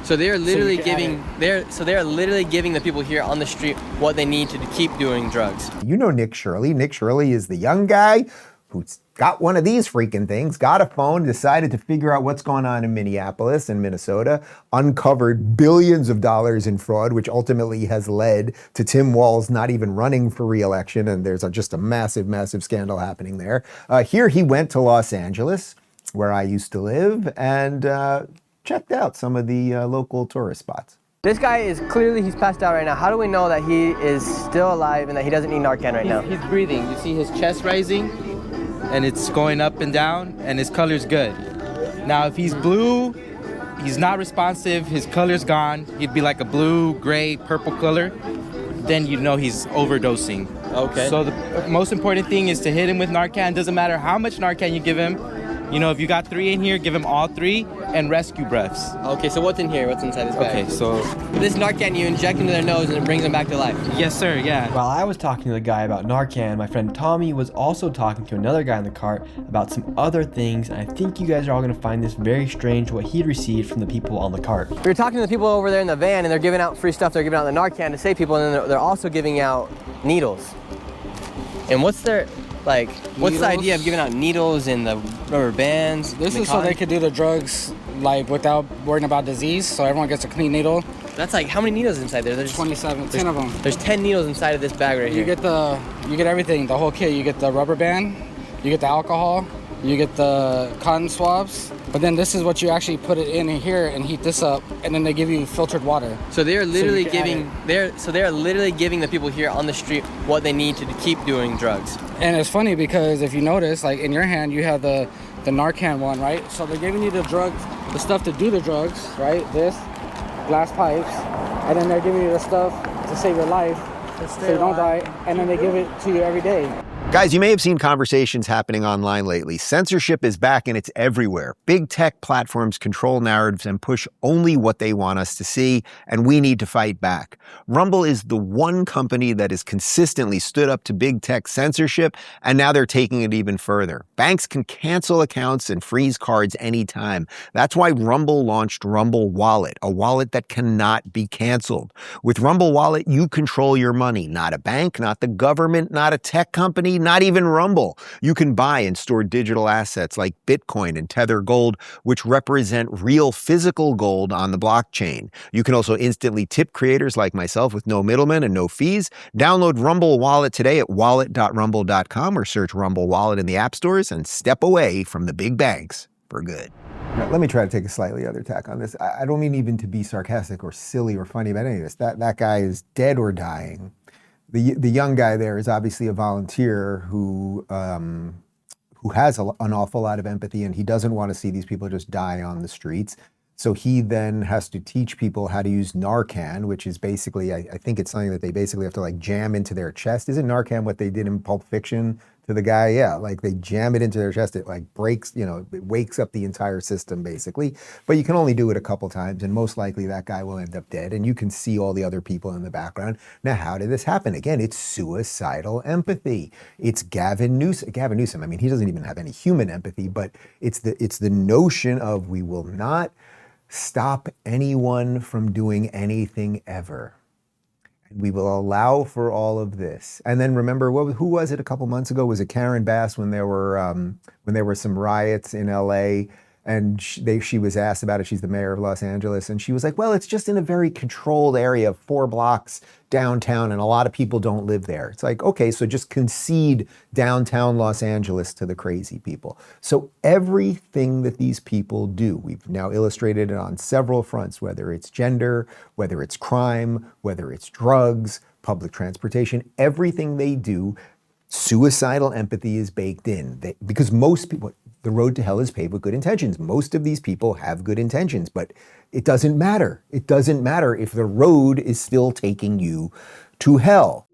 So they are literally giving the people here on the street what they need to keep doing drugs. You know Nick Shirley. Nick Shirley is the young guy who's got one of these freaking things, got a phone, decided to figure out what's going on in Minneapolis and Minnesota, uncovered billions of dollars in fraud, which ultimately has led to Tim Walz not even running for re-election, and there's just a massive, massive scandal happening there. Here he went to Los Angeles, where I used to live, and checked out some of the local tourist spots. This guy is clearly, he's passed out right now. How do we know that he is still alive and that he doesn't need Narcan right now? He's breathing. You see his chest rising, and it's going up and down, and his color's good. Now, if he's blue, he's not responsive, his color's gone, he'd be like a blue, gray, purple color, then you know he's overdosing. Okay. So the most important thing is to hit him with Narcan. Doesn't matter how much Narcan you give him. You know, if you got 3 in here, give him all 3 and rescue breaths. Okay, so what's in here? What's inside this bag? Okay, so this Narcan you inject into their nose and it brings them back to life. yes, sir, yeah. While I was talking to the guy about Narcan, my friend Tommy was also talking to another guy in the cart about some other things, and I think you guys are all going to find this very strange what he'd received from the people on the cart. We were talking to the people over there in the van, and they're giving out free stuff. They're giving out the Narcan to save people, and then they're also giving out needles. And what's the idea of giving out needles and the rubber bands? This is so they could do the drugs like without worrying about disease, so everyone gets a clean needle. That's like, how many needles inside there? There's 27, 10 of them. There's 10 needles inside of this bag right here. You get everything, the whole kit. You get the rubber band, you get the alcohol, you get the cotton swabs, but then this is what you actually put it in here and heat this up, and then they give you filtered water. So they're literally giving the people here on the street what they need to keep doing drugs. And it's funny because if you notice, like in your hand, you have the Narcan one, right? So they're giving you the drugs, the stuff to do the drugs, right? This, glass pipes, and then they're giving you the stuff to save your life, so you don't die, and then they give it to you every day. Guys, you may have seen conversations happening online lately. Censorship is back and it's everywhere. Big tech platforms control narratives and push only what they want us to see, and we need to fight back. Rumble is the one company that has consistently stood up to big tech censorship, and now they're taking it even further. Banks can cancel accounts and freeze cards anytime. That's why Rumble launched Rumble Wallet, a wallet that cannot be canceled. With Rumble Wallet, you control your money, not a bank, not the government, not a tech company, not even Rumble. You can buy and store digital assets like Bitcoin and Tether Gold, which represent real physical gold on the blockchain. You can also instantly tip creators like myself with no middlemen and no fees. Download Rumble Wallet today at wallet.rumble.com or search Rumble Wallet in the app stores and step away from the big banks for good. Now, let me try to take a slightly other tack on this. I don't mean even to be sarcastic or silly or funny about any of this. That guy is dead or dying. The young guy there is obviously a volunteer who has an awful lot of empathy, and he doesn't want to see these people just die on the streets. So he then has to teach people how to use Narcan, which is basically, I think it's something that they basically have to like jam into their chest. Isn't Narcan what they did in Pulp Fiction to the guy? Yeah, like they jam it into their chest. It like breaks, it wakes up the entire system basically. But you can only do it a couple times, and most likely that guy will end up dead. And you can see all the other people in the background. Now, how did this happen? Again, it's suicidal empathy. It's Gavin Newsom. I mean, he doesn't even have any human empathy, but it's the notion of we will not stop anyone from doing anything ever. And we will allow for all of this. And then remember, who was it a couple months ago? Was it Karen Bass when there were some riots in LA? And she was asked about it. She's the mayor of Los Angeles. And she was like, well, it's just in a very controlled area, 4 blocks downtown, and a lot of people don't live there. It's like, okay, so just concede downtown Los Angeles to the crazy people. So everything that these people do, we've now illustrated it on several fronts, whether it's gender, whether it's crime, whether it's drugs, public transportation, everything they do, suicidal empathy is baked in. Because most people, the road to hell is paved with good intentions. Most of these people have good intentions, but it doesn't matter. It doesn't matter if the road is still taking you to hell.